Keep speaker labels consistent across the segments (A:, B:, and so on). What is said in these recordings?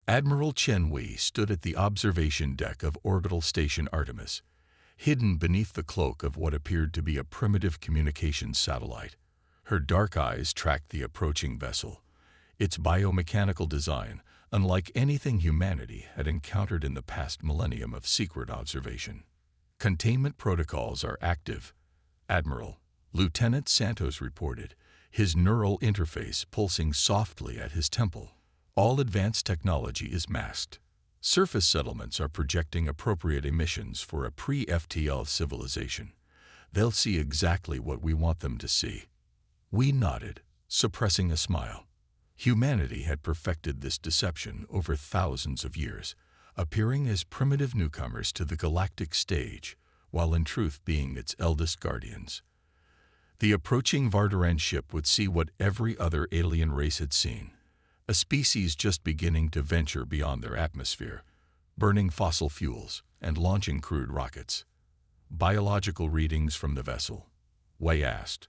A: Admiral Chen Wei stood at the observation deck of Orbital Station Artemis, hidden beneath the cloak of what appeared to be a primitive communications satellite. Her dark eyes tracked the approaching vessel, its biomechanical design unlike anything humanity had encountered in the past millennium of secret observation. "Containment protocols are active," Admiral Lieutenant Santos reported, his neural interface pulsing softly at his temple. "All advanced technology is masked. Surface settlements are projecting appropriate emissions for a pre-FTL civilization. They'll see exactly what we want them to see." We nodded, suppressing a smile. Humanity had perfected this deception over thousands of years, appearing as primitive newcomers to the galactic stage, while in truth being its eldest guardians. The approaching Varteran ship would see what every other alien race had seen, a species just beginning to venture beyond their atmosphere, burning fossil fuels and launching crude rockets. "Biological readings from the vessel?" Wei asked,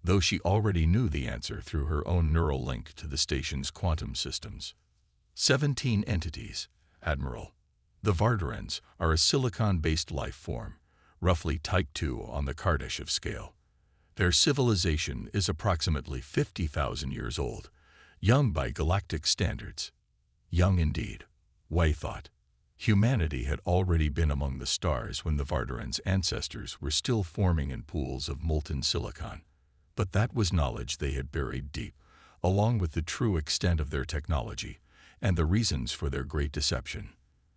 A: though she already knew the answer through her own neural link to the station's quantum systems. 17 entities, Admiral. The Varterans are a silicon-based life form, roughly Type 2 on the Kardashev scale. Their civilization is approximately 50,000 years old, young by galactic standards. Young indeed, Wei thought. Humanity had already been among the stars when the Varterans' ancestors were still forming in pools of molten silicon. But that was knowledge they had buried deep, along with the true extent of their technology and the reasons for their great deception.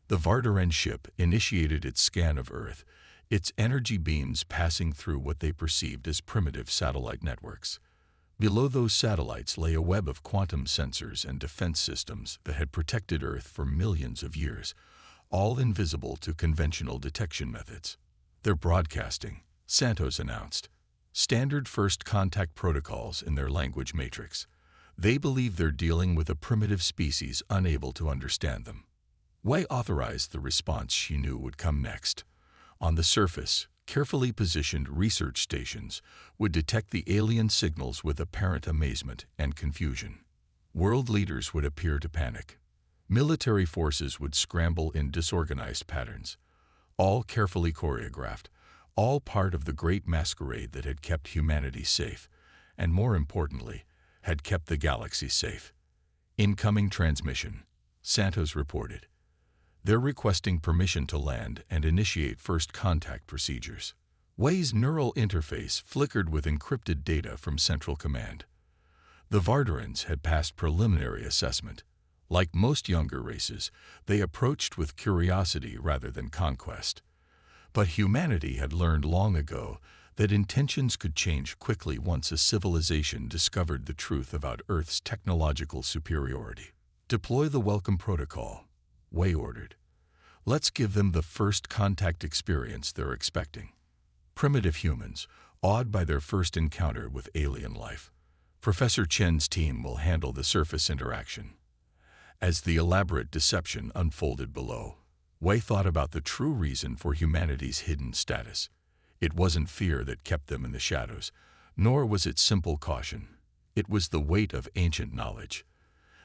A: The Varteran ship initiated its scan of Earth, its energy beams passing through what they perceived as primitive satellite networks. Below those satellites lay a web of quantum sensors and defense systems that had protected Earth for millions of years, all invisible to conventional detection methods. "They're broadcasting," Santos announced. "Standard first contact protocols in their language matrix. They believe they're dealing with a primitive species unable to understand them." Wei authorized the response she knew would come next. On the surface, carefully positioned research stations would detect the alien signals with apparent amazement and confusion. World leaders would appear to panic. Military forces would scramble in disorganized patterns, all carefully choreographed, all part of the great masquerade that had kept humanity safe, and more importantly, had kept the galaxy safe. "Incoming transmission," Santos reported. "They're requesting permission to land and initiate first contact procedures." Wei's neural interface flickered with encrypted data from Central Command. The Varterans had passed preliminary assessment. Like most younger races, they approached with curiosity rather than conquest. But humanity had learned long ago that intentions could change quickly once a civilization discovered the truth about Earth's technological superiority. "Deploy the welcome protocol," Wei ordered. "Let's give them the first contact experience they're expecting." Primitive humans, awed by their first encounter with alien life. Professor Chen's team will handle the surface interaction. As the elaborate deception unfolded below, Wei thought about the true reason for humanity's hidden status. It wasn't fear that kept them in the shadows, nor was it simple caution. It was the weight of ancient knowledge,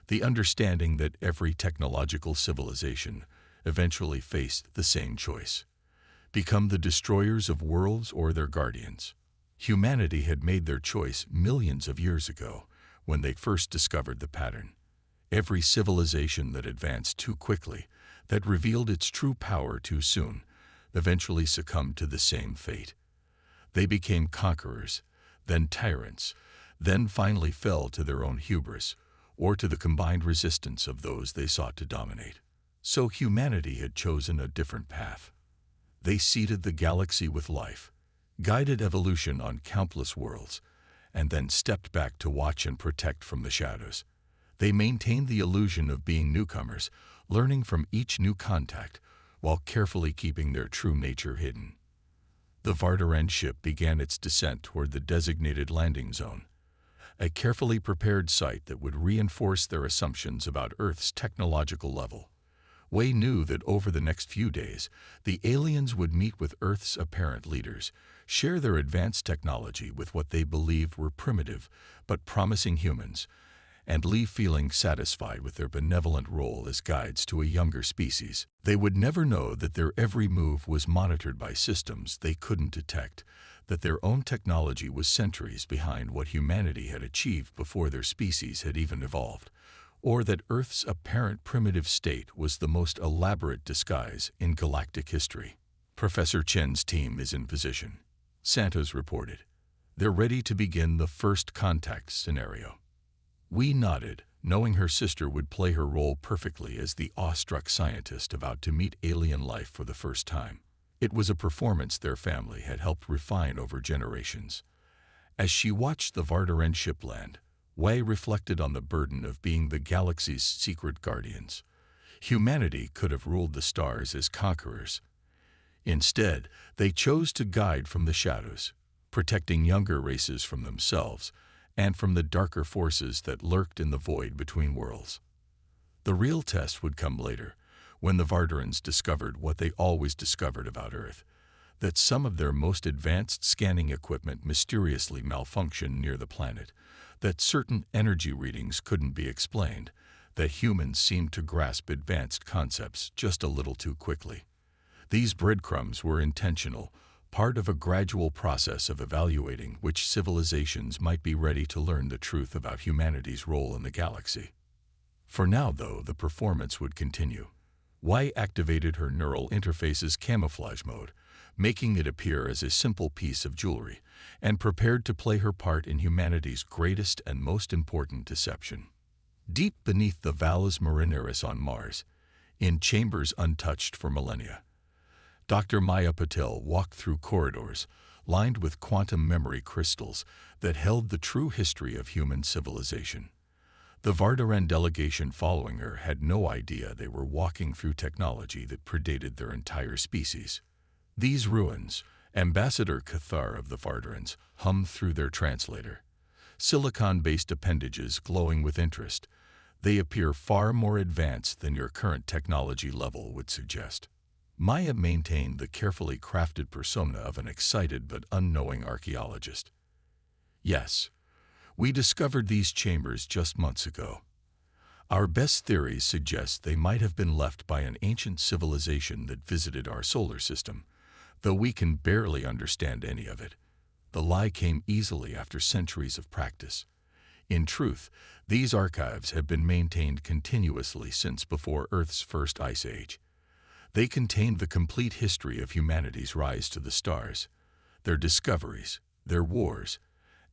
A: the understanding that every technological civilization eventually faced the same choice: become the destroyers of worlds or their guardians. Humanity had made their choice millions of years ago when they first discovered the pattern. Every civilization that advanced too quickly, that revealed its true power too soon, eventually succumbed to the same fate. They became conquerors, then tyrants, then finally fell to their own hubris, or to the combined resistance of those they sought to dominate. So humanity had chosen a different path. They seeded the galaxy with life, guided evolution on countless worlds, and then stepped back to watch and protect from the shadows. They maintained the illusion of being newcomers, learning from each new contact, while carefully keeping their true nature hidden. The Varteran ship began its descent toward the designated landing zone, a carefully prepared site that would reinforce their assumptions about Earth's technological level. Wei knew that over the next few days, the aliens would meet with Earth's apparent leaders, share their advanced technology with what they believed were primitive but promising humans, and leave feeling satisfied with their benevolent role as guides to a younger species. They would never know that their every move was monitored by systems they couldn't detect, that their own technology was centuries behind what humanity had achieved before their species had even evolved, or that Earth's apparent primitive state was the most elaborate disguise in galactic history. Professor Chen's team is in position, Santos reported. They're ready to begin the first contact scenario. We nodded, knowing her sister would play her role perfectly as the awestruck scientist about to meet alien life for the first time. It was a performance their family had helped refine over generations. As she watched the Varteran ship land, Wei reflected on the burden of being the galaxy's secret guardians. Humanity could have ruled the stars as conquerors. Instead, they chose to guide from the shadows, protecting younger races from themselves and from the darker forces that lurked in the void between worlds. The real test would come later, when the Varterans discovered what they always discovered about Earth, that some of their most advanced scanning equipment mysteriously malfunctioned near the planet, that certain energy readings couldn't be explained, that humans seemed to grasp advanced concepts just a little too quickly. These breadcrumbs were intentional, part of a gradual process of evaluating which civilizations might be ready to learn the truth about humanity's role in the galaxy. For now, though, the performance would continue. Wei activated her neural interface's camouflage mode, making it appear as a simple piece of jewelry, and prepared to play her part in humanity's greatest and most important deception. Deep beneath the Valles Marineris on Mars, in chambers untouched for millennia, Dr. Maya Patel walked through corridors lined with quantum memory crystals that held the true history of human civilization. The Varteran delegation following her had no idea they were walking through technology that predated their entire species. These ruins, Ambassador Cathar of the Varterans hummed through their translator. Silicon-based appendages glowing with interest, they appear far more advanced than your current technology level would suggest. Maya maintained the carefully crafted persona of an excited but unknowing archaeologist. Yes, we discovered these chambers just months ago. Our best theories suggest they might have been left by an ancient civilization that visited our solar system, though we can barely understand any of it. The lie came easily after centuries of practice. In truth, these archives have been maintained continuously since before Earth's first ice age. They contained the complete history of humanity's rise to the stars, their discoveries, their wars,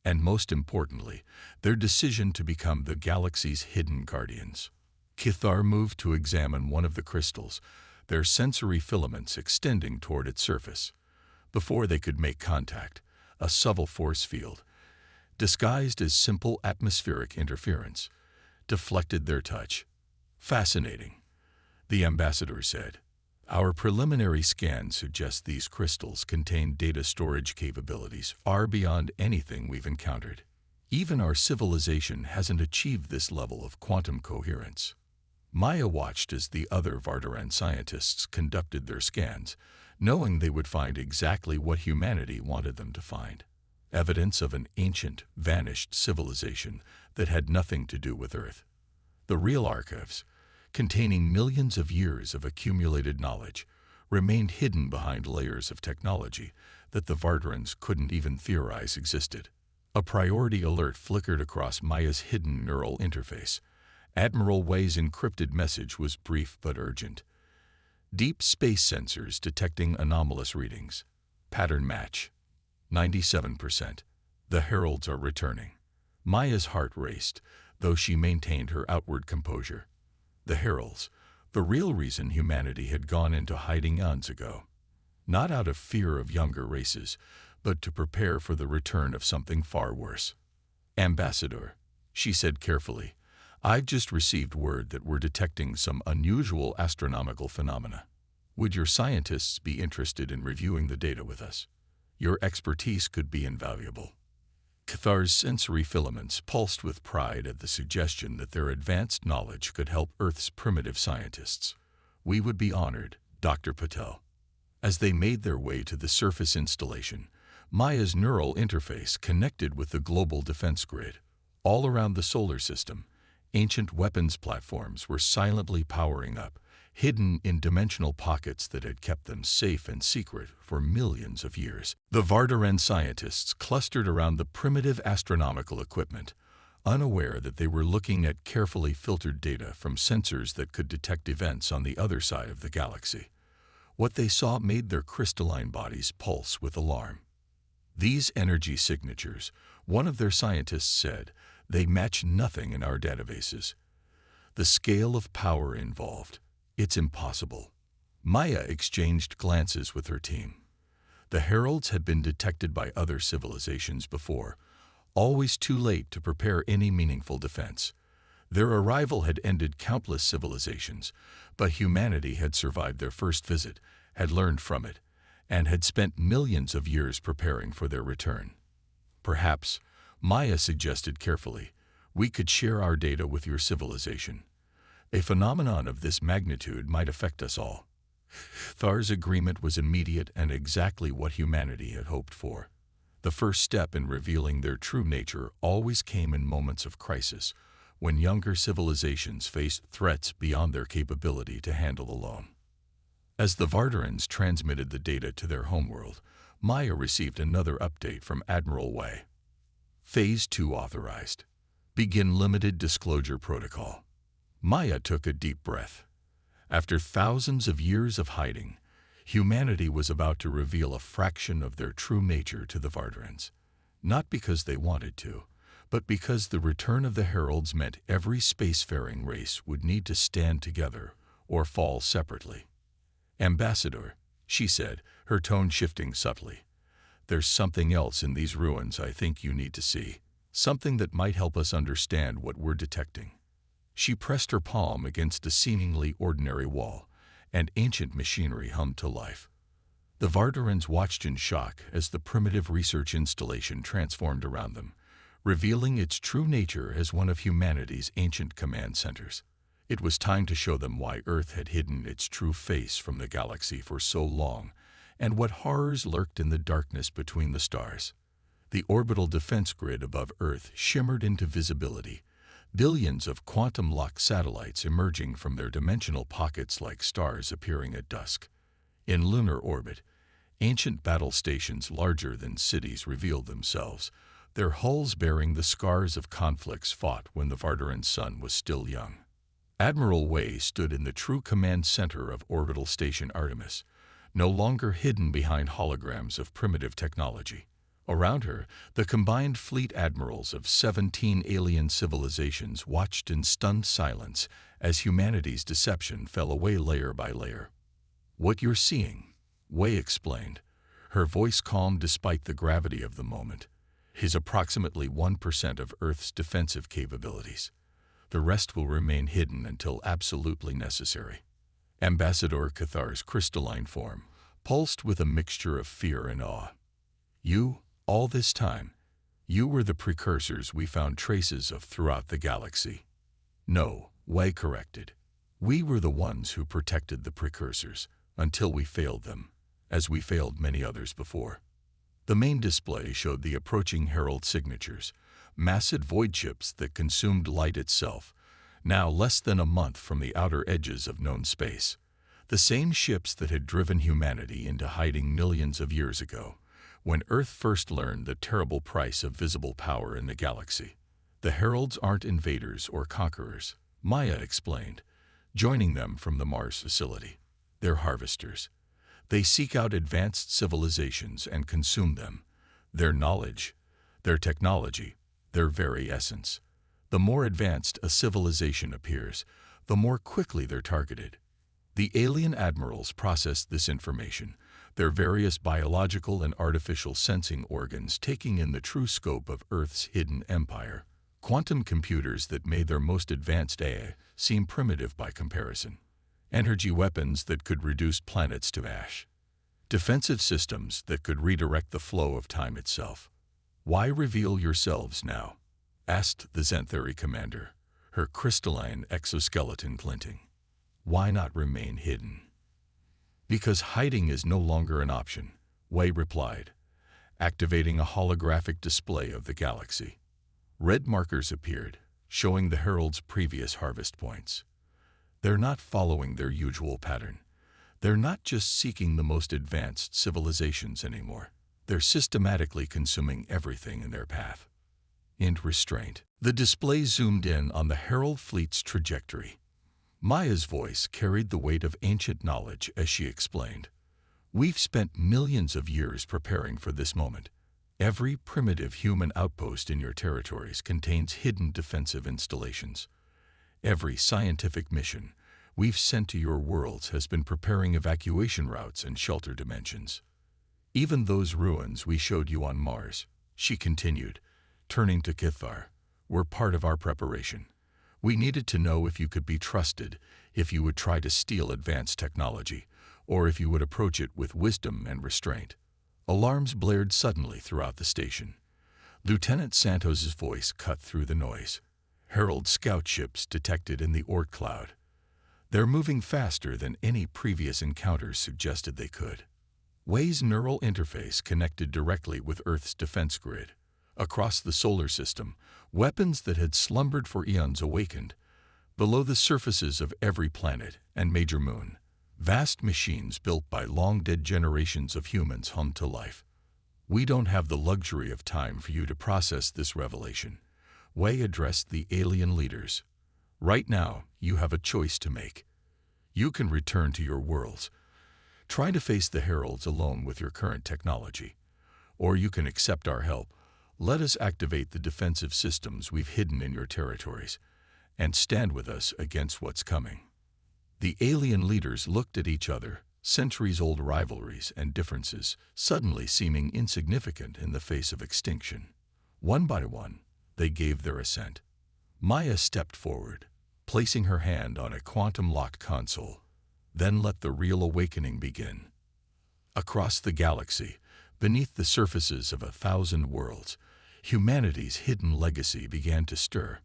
A: and most importantly, their decision to become the galaxy's hidden guardians. Cathar moved to examine one of the crystals, their sensory filaments extending toward its surface. Before they could make contact, a subtle force field, disguised as simple atmospheric interference, deflected their touch. Fascinating, the ambassador said. Our preliminary scans suggest these crystals contain data storage capabilities far beyond anything we've encountered. Even our civilization hasn't achieved this level of quantum coherence. Maya watched as the other Varteran scientists conducted their scans, knowing they would find exactly what humanity wanted them to find: evidence of an ancient, vanished civilization that had nothing to do with Earth. The real archives, containing millions of years of accumulated knowledge, remained hidden behind layers of technology that the Varterans couldn't even theorize existed. A priority alert flickered across Maya's hidden neural interface. Admiral Wei's encrypted message was brief but urgent. Deep space sensors detecting anomalous readings. Pattern match. 97%. The heralds are returning. Maya's heart raced, though she maintained her outward composure. The heralds, the real reason humanity had gone into hiding eons ago. Not out of fear of younger races, but to prepare for the return of something far worse. Ambassador, she said carefully, I've just received word that we're detecting some unusual astronomical phenomena. Would your scientists be interested in reviewing the data with us? Your expertise could be invaluable. Cathar's sensory filaments pulsed with pride at the suggestion that their advanced knowledge could help Earth's primitive scientists. We would be honored, Dr. Patel. As they made their way to the surface installation, Maya's neural interface connected with the global defense grid. All around the solar system, Ancient weapons platforms were silently powering up, hidden in dimensional pockets that had kept them safe and secret for millions of years. The Varteran scientists clustered around the primitive astronomical equipment, unaware that they were looking at carefully filtered data from sensors that could detect events on the other side of the galaxy. What they saw made their crystalline bodies pulse with alarm. These energy signatures, one of their scientists said, they match nothing in our databases. The scale of power involved, it's impossible. Maya exchanged glances with her team. The heralds had been detected by other civilizations before, always too late to prepare any meaningful defense. Their arrival had ended countless civilizations, but humanity had survived their first visit, had learned from it, and had spent millions of years preparing for their return. Perhaps, Maya suggested carefully, we could share our data with your civilization. A phenomenon of this magnitude might affect us all. Thar's agreement was immediate and exactly what humanity had hoped for. The first step in revealing their true nature always came in moments of crisis, when younger civilizations faced threats beyond their capability to handle alone. As the Varterans transmitted the data to their homeworld, Maya received another update from Admiral Wei. Phase 2 authorized. Begin limited disclosure protocol. Maya took a deep breath. After thousands of years of hiding, humanity was about to reveal a fraction of their true nature to the Varterans. Not because they wanted to, but because the return of the heralds meant every spacefaring race would need to stand together or fall separately. Ambassador, she said, her tone shifting subtly. There's something else in these ruins I think you need to see. Something that might help us understand what we're detecting. She pressed her palm against a seemingly ordinary wall, and ancient machinery hummed to life. The Varterans watched in shock as the primitive research installation transformed around them, revealing its true nature as one of humanity's ancient command centers. It was time to show them why Earth had hidden its true face from the galaxy for so long, and what horrors lurked in the darkness between the stars. The orbital defense grid above Earth shimmered into visibility, billions of quantum-locked satellites emerging from their dimensional pockets like stars appearing at dusk. In lunar orbit, ancient battle stations larger than cities revealed themselves, their hulls bearing the scars of conflicts fought when the Varteran sun was still young. Admiral Wei stood in the true command center of Orbital Station Artemis, no longer hidden behind holograms of primitive technology. Around her, the combined fleet admirals of 17 alien civilizations watched in stunned silence as humanity's deception fell away layer by layer. What you're seeing, Wei explained, her voice calm despite the gravity of the moment, is approximately 1% of Earth's defensive capabilities. The rest will remain hidden until absolutely necessary. Ambassador Cathar's crystalline form pulsed with a mixture of fear and awe. You, all this time, you were the precursors we found traces of throughout the galaxy. No, Wei corrected. We were the ones who protected the precursors until we failed them, as we failed many others before. The main display showed the approaching Herald signatures, massive void chips that consumed light itself, now less than a month from the outer edges of known space. The same ships that had driven humanity into hiding millions of years ago, when Earth first learned the terrible price of visible power in the galaxy. The Heralds aren't invaders or conquerors, Maya explained, joining them from the Mars facility. They're harvesters. They seek out advanced civilizations and consume them. Their knowledge, their technology, their very essence. The more advanced a civilization appears, the more quickly they're targeted. The alien admirals processed this information, their various biological and artificial sensing organs taking in the true scope of Earth's hidden empire. Quantum computers that made their most advanced AI seem primitive by comparison. Energy weapons that could reduce planets to ash. Defensive systems that could redirect the flow of time itself. Why reveal yourselves now? Asked the Xanthari commander, her crystalline exoskeleton glinting. Why not remain hidden? Because hiding is no longer an option, Wei replied, activating a holographic display of the galaxy. Red markers appeared, showing the heralds' previous harvest points. They're not following their usual pattern. They're not just seeking the most advanced civilizations anymore. They're systematically consuming everything in their path. And restraint. The display zoomed in on the Herald fleet's trajectory. Maya's voice carried the weight of ancient knowledge as she explained. We've spent millions of years preparing for this moment. Every primitive human outpost in your territories contains hidden defensive installations. Every scientific mission we've sent to your worlds has been preparing evacuation routes and shelter dimensions. Even those ruins we showed you on Mars, she continued, turning to Kithar, were part of our preparation. We needed to know if you could be trusted, if you would try to steal advanced technology, or if you would approach it with wisdom and restraint. Alarms blared suddenly throughout the station. Lieutenant Santos's voice cut through the noise. Herald scout ships detected in the Oort cloud. They're moving faster than any previous encounters suggested they could. Wei's neural interface connected directly with Earth's defense grid. Across the solar system, weapons that had slumbered for eons awakened. Below the surfaces of every planet and major moon, vast machines built by long-dead generations of humans hummed to life. We don't have the luxury of time for you to process this revelation. Wei addressed the alien leaders. Right now, you have a choice to make. You can return to your worlds. Try to face the heralds alone with your current technology. Or you can accept our help. Let us activate the defensive systems we've hidden in your territories, and stand with us against what's coming. The alien leaders looked at each other, centuries-old rivalries and differences suddenly seeming insignificant in the face of extinction. One by one, they gave their assent. Maya stepped forward, placing her hand on a quantum-locked console. Then let the real awakening begin. Across the galaxy, beneath the surfaces of 1,000 worlds, humanity's hidden legacy began to stir.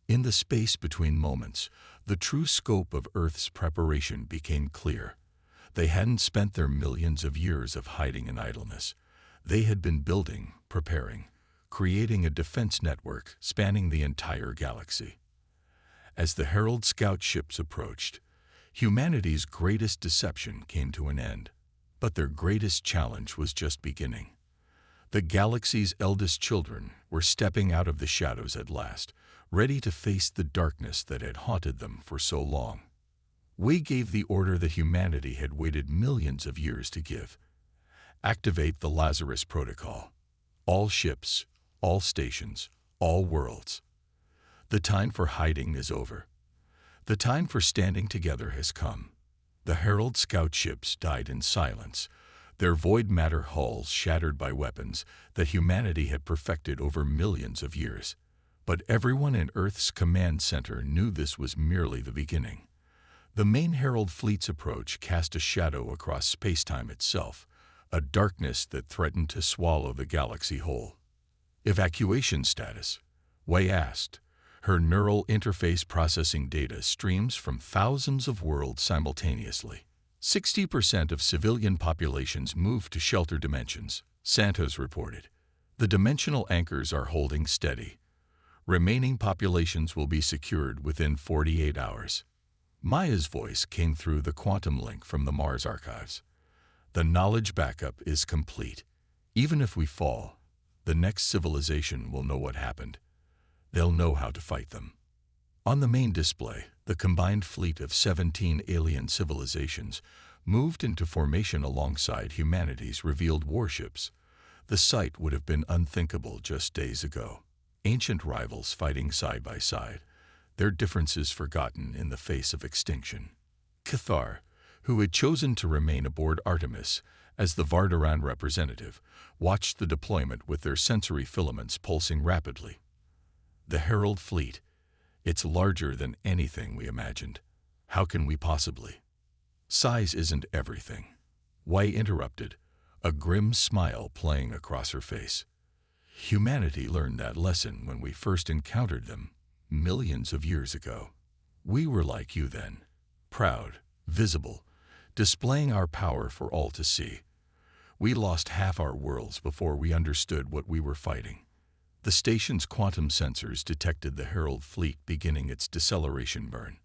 A: In the space between moments, the true scope of Earth's preparation became clear. They hadn't spent their millions of years of hiding in idleness. They had been building, preparing, creating a defense network spanning the entire galaxy. As the Herald scout ships approached, humanity's greatest deception came to an end. But their greatest challenge was just beginning. The galaxy's eldest children were stepping out of the shadows at last, ready to face the darkness that had haunted them for so long. We gave the order that humanity had waited millions of years to give. Activate the Lazarus Protocol. All ships, all stations, all worlds. The time for hiding is over. The time for standing together has come. The Herald scout ships died in silence, their void matter hulls shattered by weapons that humanity had perfected over millions of years. But everyone in Earth's command center knew this was merely the beginning. The main Herald fleet's approach cast a shadow across space-time itself, a darkness that threatened to swallow the galaxy whole. Evacuation status, Wei asked. Her neural interface processing data streams from thousands of worlds simultaneously. 60% of civilian populations moved to shelter dimensions, Santos reported. The dimensional anchors are holding steady. Remaining populations will be secured within 48 hours. Maya's voice came through the quantum link from the Mars archives. The knowledge backup is complete. Even if we fall, the next civilization will know what happened. They'll know how to fight them. On the main display, the combined fleet of 17 alien civilizations moved into formation alongside humanity's revealed warships. The sight would have been unthinkable just days ago. Ancient rivals fighting side by side, their differences forgotten in the face of extinction. Kithar, who had chosen to remain aboard Artemis as the Varteran representative, watched the deployment with their sensory filaments pulsing rapidly. The Herald fleet, it's larger than anything we imagined. How can we possibly? Size isn't everything. Wei interrupted, a grim smile playing across her face. Humanity learned that lesson when we first encountered them, millions of years ago. We were like you then, proud, visible, displaying our power for all to see. We lost half our worlds before we understood what we were fighting. The station's quantum sensors detected the Herald fleet beginning its deceleration burn.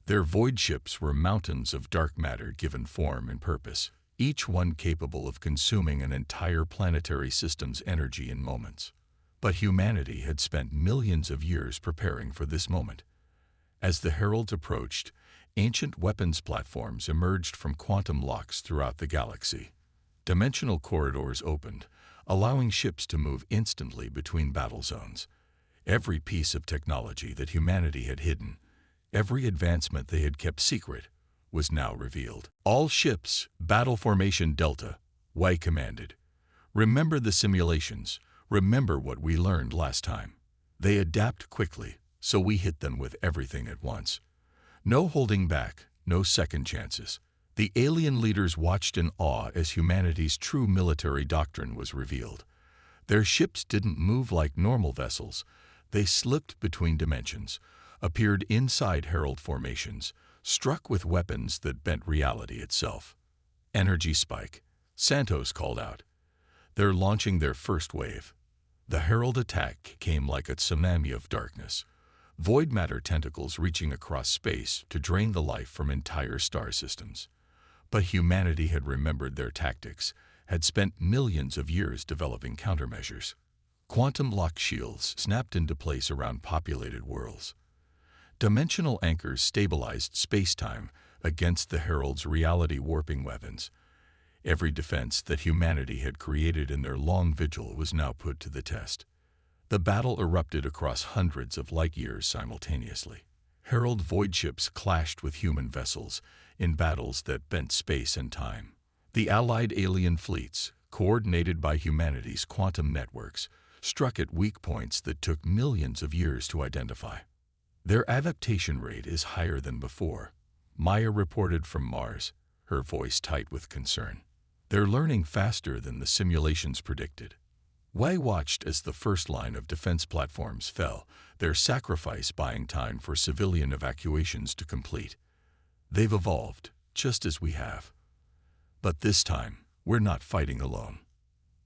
A: Their void ships were mountains of dark matter given form and purpose, each one capable of consuming an entire planetary system's energy in moments. But humanity had spent millions of years preparing for this moment. As the Heralds approached, ancient weapons platforms emerged from quantum locks throughout the galaxy. Dimensional corridors opened, allowing ships to move instantly between battle zones. Every piece of technology that humanity had hidden, every advancement they had kept secret, was now revealed. All ships, Battle Formation Delta, Y commanded. Remember the simulations. Remember what we learned last time. They adapt quickly, so we hit them with everything at once. No holding back, no second chances. The alien leaders watched in awe as humanity's true military doctrine was revealed. Their ships didn't move like normal vessels. They slipped between dimensions, appeared inside Herald formations, struck with weapons that bent reality itself. Energy spike, Santos called out. They're launching their first wave. The Herald attack came like a tsunami of darkness, void matter tentacles reaching across space to drain the life from entire star systems. But humanity had remembered their tactics, had spent millions of years developing countermeasures. Quantum lock shields snapped into place around populated worlds. Dimensional anchors stabilized space-time against the Herald's reality-warping weapons. Every defense that humanity had created in their long vigil was now put to the test. The battle erupted across hundreds of light-years simultaneously. Herald void ships clashed with human vessels in battles that bent space and time. The allied alien fleets, coordinated by humanity's quantum networks, struck at weak points that took millions of years to identify. Their adaptation rate is higher than before, Maya reported from Mars, her voice tight with concern. They're learning faster than the simulations predicted. Y watched as the first line of defense platforms fell, their sacrifice buying time for civilian evacuations to complete. They've evolved, just as we have. But this time, we're not fighting alone.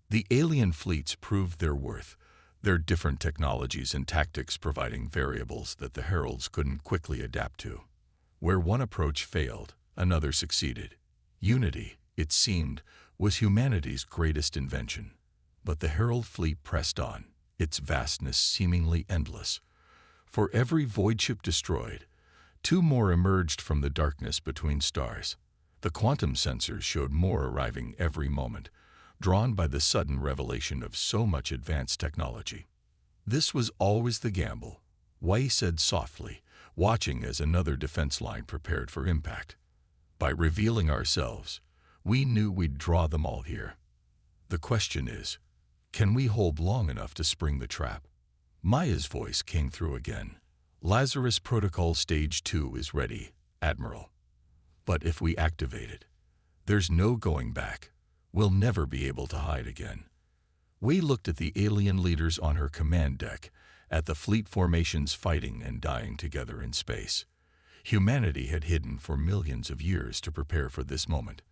A: The alien fleets proved their worth, their different technologies and tactics providing variables that the Heralds couldn't quickly adapt to. Where one approach failed, another succeeded. Unity, it seemed, was humanity's greatest invention. But the Herald fleet pressed on, its vastness seemingly endless. For every void ship destroyed, two more emerged from the darkness between stars. The quantum sensors showed more arriving every moment, drawn by the sudden revelation of so much advanced technology. This was always the gamble, Y said softly, watching as another defense line prepared for impact. By revealing ourselves, we knew we'd draw them all here. The question is, can we hold long enough to spring the trap? Maya's voice came through again. Lazarus Protocol Stage 2 is ready, Admiral. But if we activate it, there's no going back. We'll never be able to hide again. We looked at the alien leaders on her command deck, at the fleet formations fighting and dying together in space. Humanity had hidden for millions of years to prepare for this moment.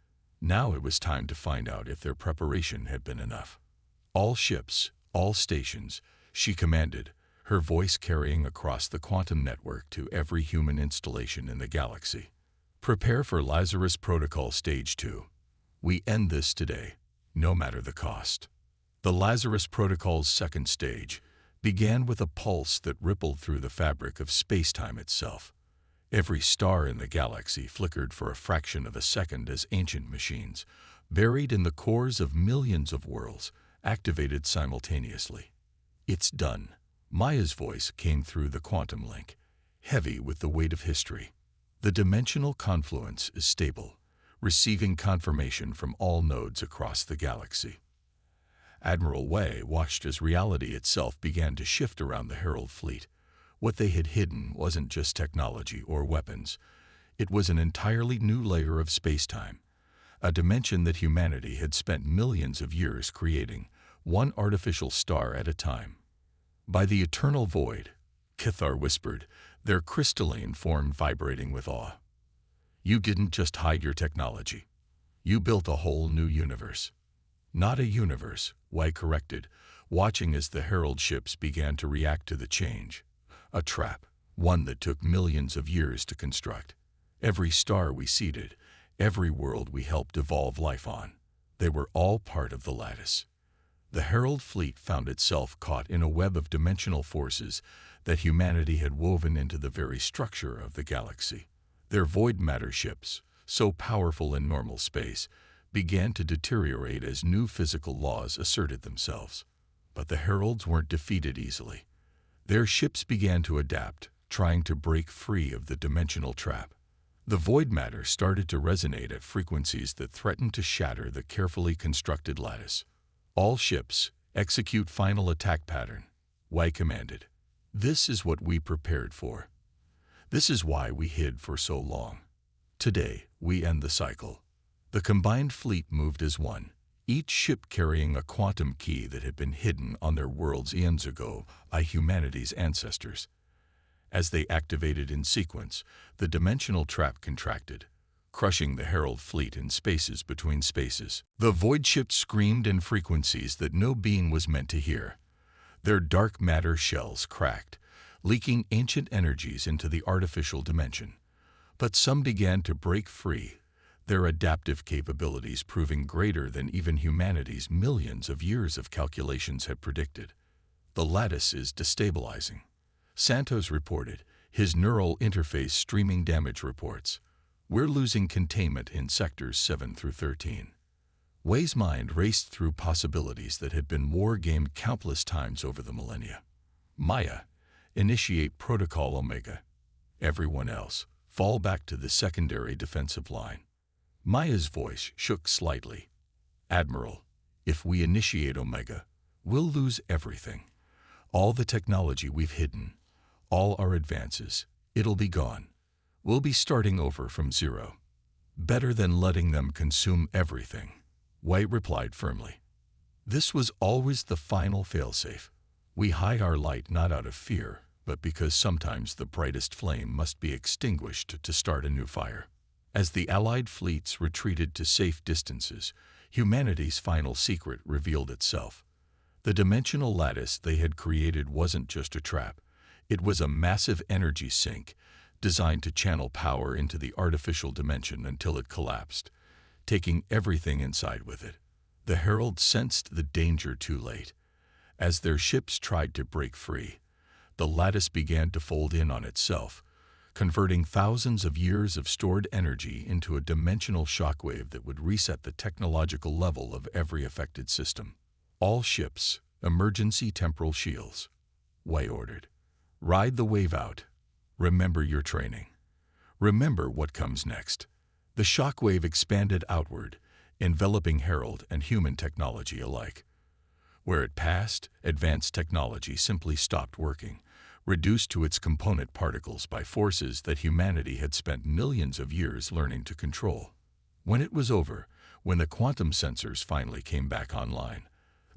A: Now it was time to find out if their preparation had been enough. All ships, all stations, she commanded, her voice carrying across the quantum network to every human installation in the galaxy. Prepare for Lazarus Protocol Stage 2. We end this today, no matter the cost. The Lazarus Protocol's second stage began with a pulse that rippled through the fabric of space-time itself. Every star in the galaxy flickered for a fraction of a second as ancient machines, buried in the cores of millions of worlds, activated simultaneously. It's done. Maya's voice came through the quantum link, heavy with the weight of history. The dimensional confluence is stable, receiving confirmation from all nodes across the galaxy. Admiral Wei watched as reality itself began to shift around the Herald fleet. What they had hidden wasn't just technology or weapons. It was an entirely new layer of space-time, a dimension that humanity had spent millions of years creating, one artificial star at a time. By the eternal void, Kithar whispered, their crystalline form vibrating with awe. You didn't just hide your technology. You built a whole new universe. Not a universe, Wei corrected, watching as the Herald ships began to react to the change. A trap, one that took millions of years to construct. Every star we seeded, every world we helped evolve life on, they were all part of the lattice. The Herald fleet found itself caught in a web of dimensional forces that humanity had woven into the very structure of the galaxy. Their void matter ships, so powerful in normal space, began to deteriorate as new physical laws asserted themselves. But the Heralds weren't defeated easily. Their ships began to adapt, trying to break free of the dimensional trap. The void matter started to resonate at frequencies that threatened to shatter the carefully constructed lattice. All ships, execute final attack pattern, Wei commanded. This is what we prepared for. This is why we hid for so long. Today, we end the cycle. The combined fleet moved as one, each ship carrying a quantum key that had been hidden on their worlds eons ago by humanity's ancestors. As they activated in sequence, the dimensional trap contracted, crushing the Herald fleet in spaces between spaces. The void ships screamed in frequencies that no being was meant to hear. Their dark matter shells cracked, leaking ancient energies into the artificial dimension. But some began to break free, their adaptive capabilities proving greater than even humanity's millions of years of calculations had predicted. The lattice is destabilizing, Santos reported, his neural interface streaming damage reports. We're losing containment in sectors 7 through 13. Wei's mind raced through possibilities that had been war-gamed countless times over the millennia. Maya, initiate Protocol Omega. Everyone else, fall back to the secondary defensive line. Maya's voice shook slightly. Admiral, if we initiate Omega, we'll lose everything. All the technology we've hidden, all our advances, it'll be gone. We'll be starting over from zero. Better than letting them consume everything, Wei replied firmly. This was always the final failsafe. We hide our light not out of fear, but because sometimes the brightest flame must be extinguished to start a new fire. As the Allied fleets retreated to safe distances, humanity's final secret revealed itself. The dimensional lattice they had created wasn't just a trap. It was a massive energy sink, designed to channel power into the artificial dimension until it collapsed, taking everything inside with it. The Herald sensed the danger too late. As their ships tried to break free, the lattice began to fold in on itself, converting thousands of years of stored energy into a dimensional shockwave that would reset the technological level of every affected system. All ships, emergency temporal shields, Wei ordered. Ride the wave out. Remember your training. Remember what comes next. The shockwave expanded outward, enveloping Herald and human technology alike. Where it passed, advanced technology simply stopped working, reduced to its component particles by forces that humanity had spent millions of years learning to control. When it was over, when the quantum sensors finally came back online,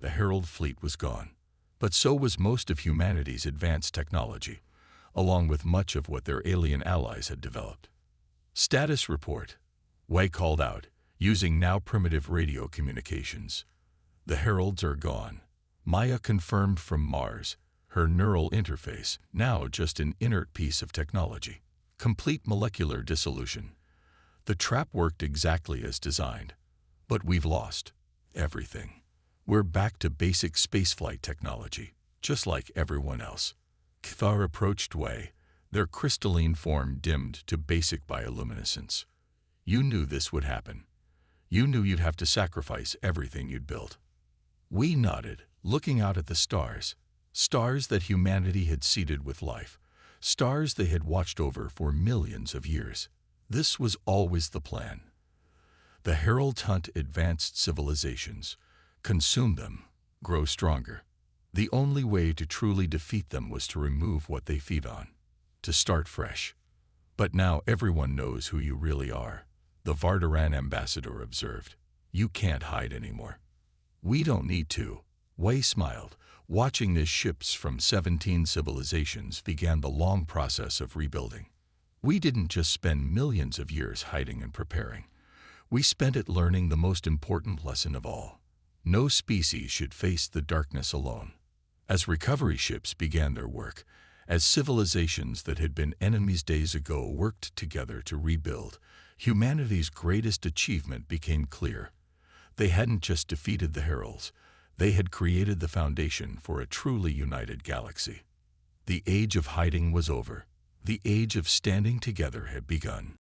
A: the Herald fleet was gone. But so was most of humanity's advanced technology, along with much of what their alien allies had developed. Status report, Wei called out, using now primitive radio communications. The Heralds are gone. Maya confirmed from Mars, her neural interface, now just an inert piece of technology. Complete molecular dissolution. The trap worked exactly as designed, but we've lost everything. We're back to basic spaceflight technology, just like everyone else. Kthar approached Wei, their crystalline form dimmed to basic bioluminescence. You knew this would happen. You knew you'd have to sacrifice everything you'd built. We nodded, looking out at the stars. Stars that humanity had seeded with life. Stars they had watched over for millions of years. This was always the plan. The Heralds hunt advanced civilizations, consume them, grow stronger. The only way to truly defeat them was to remove what they feed on, to start fresh. But now everyone knows who you really are, the Varteran ambassador observed. You can't hide anymore. We don't need to. Wei smiled, watching as ships from 17 civilizations began the long process of rebuilding. We didn't just spend millions of years hiding and preparing. We spent it learning the most important lesson of all. No species should face the darkness alone. As recovery ships began their work, as civilizations that had been enemies days ago worked together to rebuild, humanity's greatest achievement became clear. They hadn't just defeated the heralds, they had created the foundation for a truly united galaxy. The age of hiding was over. The age of standing together had begun.